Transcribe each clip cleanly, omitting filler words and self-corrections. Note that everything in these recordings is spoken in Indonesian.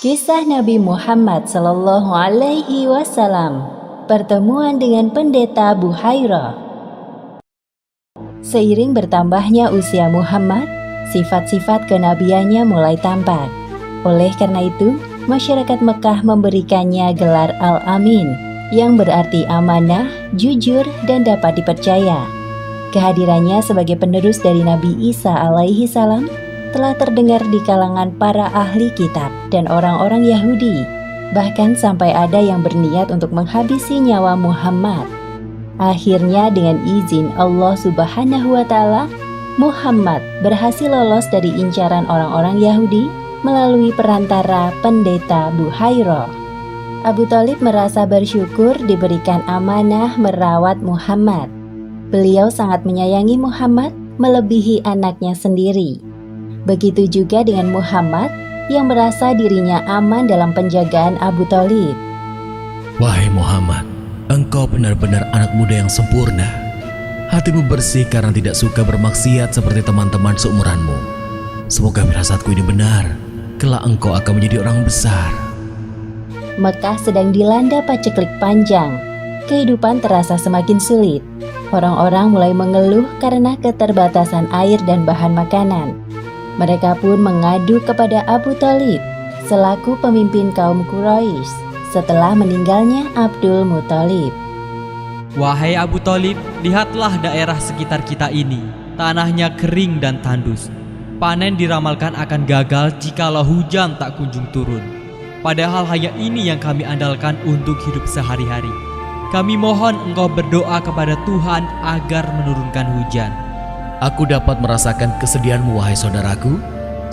Kisah Nabi Muhammad Sallallahu Alaihi Wasallam, pertemuan dengan pendeta Buhairah. Seiring bertambahnya usia Muhammad, sifat-sifat kenabiannya mulai tampak. Oleh karena itu, masyarakat Mekah memberikannya gelar Al-Amin, yang berarti amanah, jujur, dan dapat dipercaya. Kehadirannya sebagai penerus dari Nabi Isa alaihi salam telah terdengar di kalangan para ahli kitab dan orang-orang Yahudi, bahkan sampai ada yang berniat untuk menghabisi nyawa Muhammad. Akhirnya dengan izin Allah Subhanahu wa Ta'ala, Muhammad berhasil lolos dari incaran orang-orang Yahudi melalui perantara pendeta Buhairah. Abu Thalib merasa bersyukur diberikan amanah merawat Muhammad. Beliau sangat menyayangi Muhammad melebihi anaknya sendiri. Begitu juga dengan Muhammad yang merasa dirinya aman dalam penjagaan Abu Thalib. Wahai Muhammad, engkau benar-benar anak muda yang sempurna. Hatimu bersih karena tidak suka bermaksiat seperti teman-teman seumuranmu. Semoga firasatku ini benar, kelak engkau akan menjadi orang besar. Mekah sedang dilanda paceklik panjang. Kehidupan terasa semakin sulit. Orang-orang mulai mengeluh karena keterbatasan air dan bahan makanan. Mereka pun mengadu kepada Abu Thalib selaku pemimpin kaum Quraisy setelah meninggalnya Abdul Muthalib. Wahai Abu Thalib, lihatlah daerah sekitar kita ini. Tanahnya kering dan tandus. Panen diramalkan akan gagal jikalau hujan tak kunjung turun. Padahal hanya ini yang kami andalkan untuk hidup sehari-hari. Kami mohon engkau berdoa kepada Tuhan agar menurunkan hujan. Aku dapat merasakan kesedihanmu, wahai saudaraku.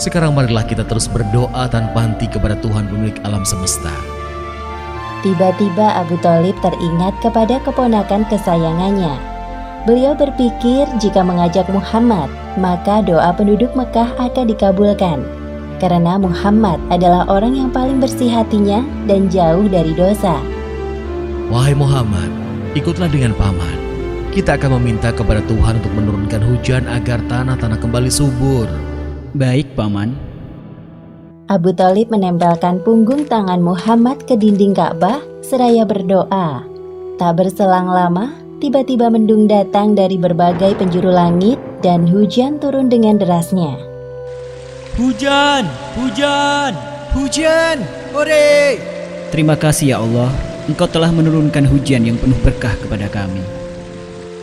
Sekarang marilah kita terus berdoa tanpa henti kepada Tuhan pemilik alam semesta. Tiba-tiba Abu Thalib teringat kepada keponakan kesayangannya. Beliau berpikir jika mengajak Muhammad, maka doa penduduk Mekah akan dikabulkan. Karena Muhammad adalah orang yang paling bersih hatinya dan jauh dari dosa. Wahai Muhammad, ikutlah dengan paman. Kita akan meminta kepada Tuhan untuk menurunkan hujan agar tanah-tanah kembali subur. Baik, Paman. Abu Thalib menempelkan punggung tangan Muhammad ke dinding Ka'bah seraya berdoa. Tak berselang lama, tiba-tiba mendung datang dari berbagai penjuru langit dan hujan turun dengan derasnya. Hujan! Hujan! Hujan! Hore! Terima kasih ya Allah, Engkau telah menurunkan hujan yang penuh berkah kepada kami.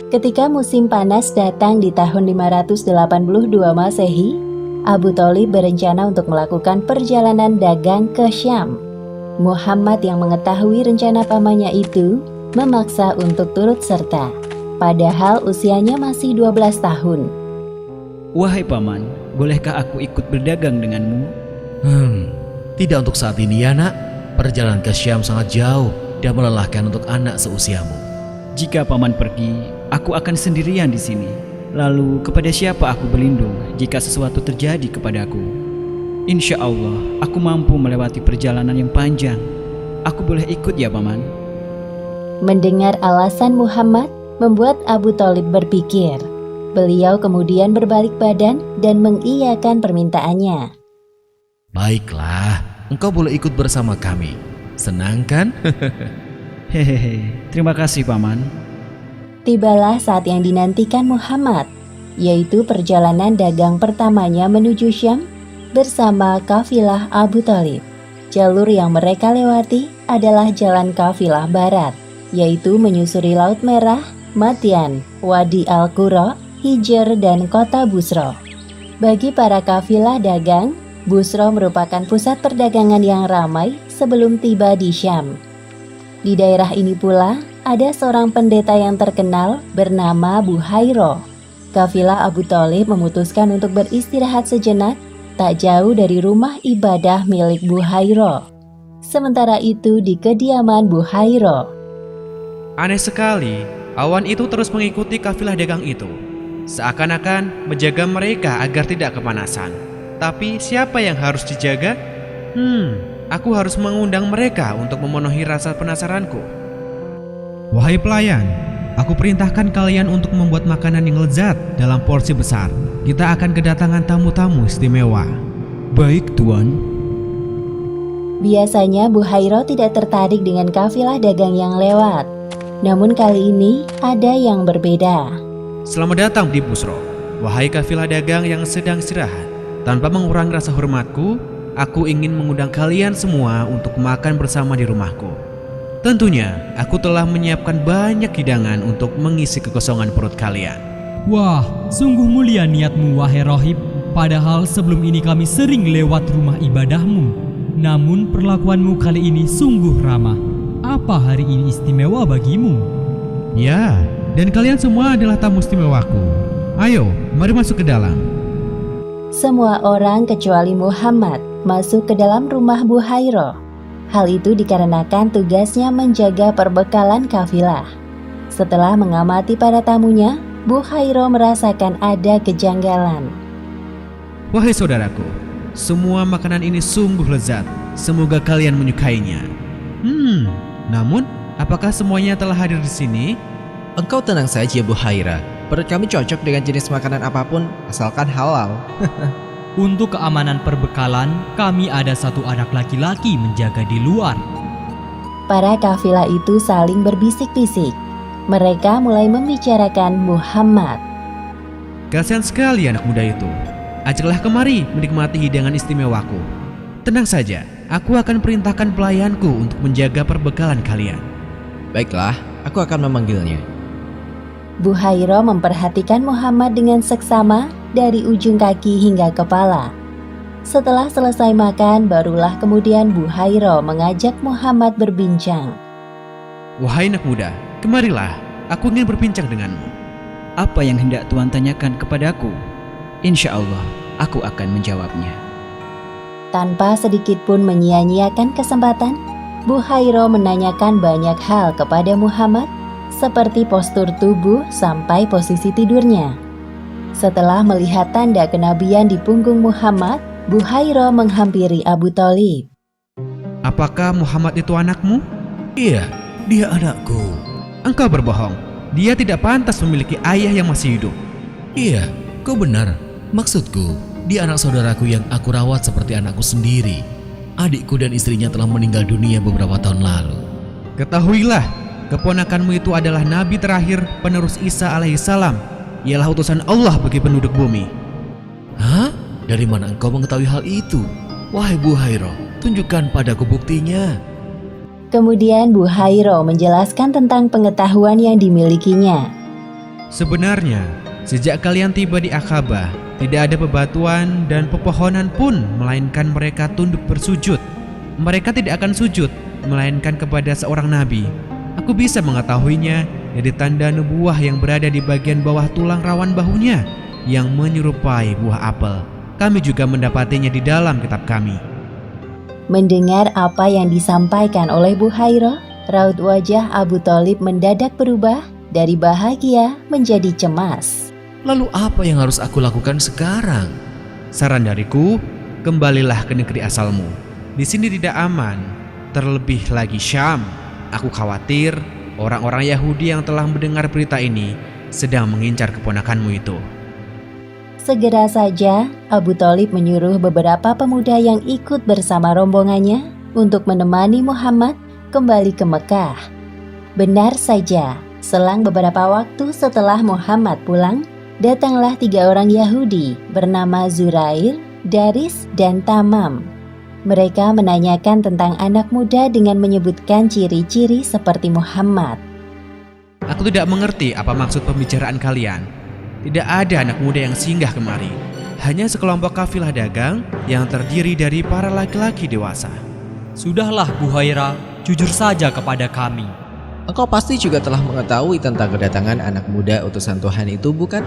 Ketika musim panas datang di tahun 582 Masehi, Abu Thalib berencana untuk melakukan perjalanan dagang ke Syam. Muhammad yang mengetahui rencana pamannya itu memaksa untuk turut serta, padahal usianya masih 12 tahun. Wahai Paman, bolehkah aku ikut berdagang denganmu? Tidak untuk saat ini ya nak. Perjalanan ke Syam sangat jauh dan melelahkan untuk anak seusiamu. Jika Paman pergi, aku akan sendirian di sini. Lalu kepada siapa aku berlindung jika sesuatu terjadi kepadaku? Insya Allah, aku mampu melewati perjalanan yang panjang. Aku boleh ikut ya, Paman? Mendengar alasan Muhammad membuat Abu Thalib berpikir. Beliau kemudian berbalik badan dan mengiyakan permintaannya. Baiklah, engkau boleh ikut bersama kami. Senang kan? Hehehe, terima kasih Paman. Tibalah saat yang dinantikan Muhammad, yaitu perjalanan dagang pertamanya menuju Syam bersama kafilah Abu Thalib. Jalur yang mereka lewati adalah jalan kafilah barat, yaitu menyusuri Laut Merah, Madian, Wadi Al-Qura, Hijr, dan kota Busra. Bagi para kafilah dagang, Busra merupakan pusat perdagangan yang ramai sebelum tiba di Syam. Di daerah ini pula, ada seorang pendeta yang terkenal bernama Buhairah. Kafilah Abu Thalib memutuskan untuk beristirahat sejenak tak jauh dari rumah ibadah milik Buhairah. Sementara itu di kediaman Buhairah. Aneh sekali, awan itu terus mengikuti kafilah dagang itu. Seakan-akan menjaga mereka agar tidak kepanasan. Tapi siapa yang harus dijaga? Aku harus mengundang mereka untuk memenuhi rasa penasaranku. Wahai pelayan, aku perintahkan kalian untuk membuat makanan yang lezat dalam porsi besar. Kita akan kedatangan tamu-tamu istimewa. Baik, Tuan. Biasanya Buhairo tidak tertarik dengan kafilah dagang yang lewat. Namun kali ini ada yang berbeda. Selamat datang di Busro, wahai kafilah dagang yang sedang istirahat. Tanpa mengurangi rasa hormatku, aku ingin mengundang kalian semua untuk makan bersama di rumahku. Tentunya, aku telah menyiapkan banyak hidangan untuk mengisi kekosongan perut kalian. Wah, sungguh mulia niatmu wahai rohib. Padahal sebelum ini kami sering lewat rumah ibadahmu. Namun perlakuanmu kali ini sungguh ramah. Apa hari ini istimewa bagimu? Ya, dan kalian semua adalah tamu istimewaku. Ayo, mari masuk ke dalam. Semua orang kecuali Muhammad masuk ke dalam rumah Buhairo. Hal itu dikarenakan tugasnya menjaga perbekalan kafilah. Setelah mengamati para tamunya, Buhairo merasakan ada kejanggalan. Wahai saudaraku, semua makanan ini sungguh lezat. Semoga kalian menyukainya. Namun, apakah semuanya telah hadir di sini? Engkau tenang saja Buhaira. Perut kami cocok dengan jenis makanan apapun asalkan halal. Untuk keamanan perbekalan, kami ada satu anak laki-laki menjaga di luar. Para kafilah itu saling berbisik-bisik. Mereka mulai membicarakan Muhammad. Kasihan sekali anak muda itu. Ajaklah kemari menikmati hidangan istimewaku. Tenang saja, aku akan perintahkan pelayanku untuk menjaga perbekalan kalian. Baiklah, aku akan memanggilnya. Buhairo memperhatikan Muhammad dengan seksama dari ujung kaki hingga kepala. Setelah selesai makan, barulah kemudian Buhairo mengajak Muhammad berbincang. Wahai anak muda, kemarilah, aku ingin berbincang denganmu. Apa yang hendak Tuan tanyakan kepadaku? Insya Allah, aku akan menjawabnya. Tanpa sedikit pun menyia-nyiakan kesempatan, Buhairo menanyakan banyak hal kepada Muhammad, seperti postur tubuh sampai posisi tidurnya. Setelah melihat tanda kenabian di punggung Muhammad, Buhairo menghampiri Abu Thalib. Apakah Muhammad itu anakmu? Iya, dia anakku. Engkau berbohong. Dia tidak pantas memiliki ayah yang masih hidup. Iya, kau benar. Maksudku, dia anak saudaraku yang aku rawat seperti anakku sendiri. Adikku dan istrinya telah meninggal dunia beberapa tahun lalu. Ketahuilah, keponakanmu itu adalah nabi terakhir penerus Isa alaihissalam. Ialah utusan Allah bagi penduduk bumi. Hah? Dari mana engkau mengetahui hal itu? Wahai Buhairo, tunjukkan padaku buktinya. Kemudian Buhairo menjelaskan tentang pengetahuan yang dimilikinya. Sebenarnya, sejak kalian tiba di Aqabah, tidak ada bebatuan dan pepohonan pun, melainkan mereka tunduk bersujud. Mereka tidak akan sujud, melainkan kepada seorang nabi. Aku bisa mengetahuinya dari tanda nubuah yang berada di bagian bawah tulang rawan bahunya, yang menyerupai buah apel. Kami juga mendapatinya di dalam kitab kami. Mendengar apa yang disampaikan oleh Buhairo, raut wajah Abu Thalib mendadak berubah dari bahagia menjadi cemas. Lalu apa yang harus aku lakukan sekarang? Saran dariku, kembalilah ke negeri asalmu. Di sini tidak aman, terlebih lagi Syam. Aku khawatir orang-orang Yahudi yang telah mendengar berita ini sedang mengincar keponakanmu itu. Segera saja Abu Thalib menyuruh beberapa pemuda yang ikut bersama rombongannya untuk menemani Muhammad kembali ke Mekah. Benar saja, selang beberapa waktu setelah Muhammad pulang, datanglah 3 orang Yahudi bernama Zurair, Daris, dan Tamam. Mereka menanyakan tentang anak muda dengan menyebutkan ciri-ciri seperti Muhammad. Aku tidak mengerti apa maksud pembicaraan kalian. Tidak ada anak muda yang singgah kemari. Hanya sekelompok kafilah dagang yang terdiri dari para laki-laki dewasa. Sudahlah Buhaira, jujur saja kepada kami. Engkau pasti juga telah mengetahui tentang kedatangan anak muda utusan Tuhan itu, bukan?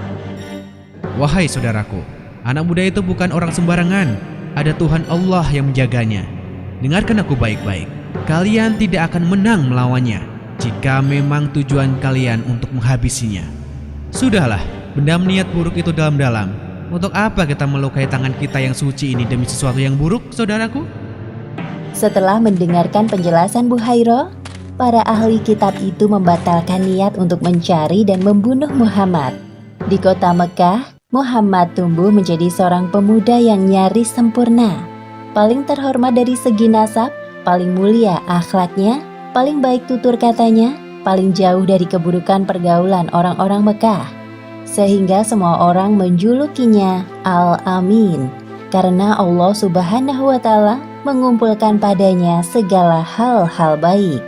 Wahai saudaraku, anak muda itu bukan orang sembarangan. Ada Tuhan Allah yang menjaganya. Dengarkan aku baik-baik. Kalian tidak akan menang melawannya jika memang tujuan kalian untuk menghabisinya. Sudahlah, bendam niat buruk itu dalam-dalam. Untuk apa kita melukai tangan kita yang suci ini demi sesuatu yang buruk, saudaraku? Setelah mendengarkan penjelasan Buhairo, para ahli kitab itu membatalkan niat untuk mencari dan membunuh Muhammad. Di kota Mekah, Muhammad tumbuh menjadi seorang pemuda yang nyaris sempurna. paling terhormat dari segi nasab, paling mulia akhlaknya, paling baik tutur katanya, paling jauh dari keburukan pergaulan orang-orang Mekah. Sehingga semua orang menjulukinya Al-Amin, karena Allah Subhanahu wa Ta'ala mengumpulkan padanya segala hal-hal baik.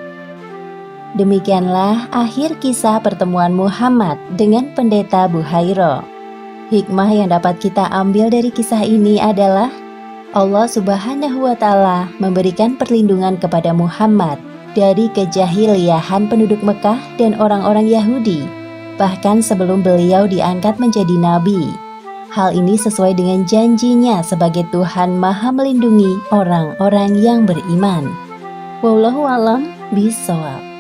Demikianlah akhir kisah pertemuan Muhammad dengan pendeta Buhairah. Hikmah yang dapat kita ambil dari kisah ini adalah Allah Subhanahu wa Ta'ala memberikan perlindungan kepada Muhammad dari kejahiliahan penduduk Mekah dan orang-orang Yahudi, bahkan sebelum beliau diangkat menjadi nabi. Hal ini sesuai dengan janjinya sebagai Tuhan Maha melindungi orang-orang yang beriman. Wallahu a'lam bishawab.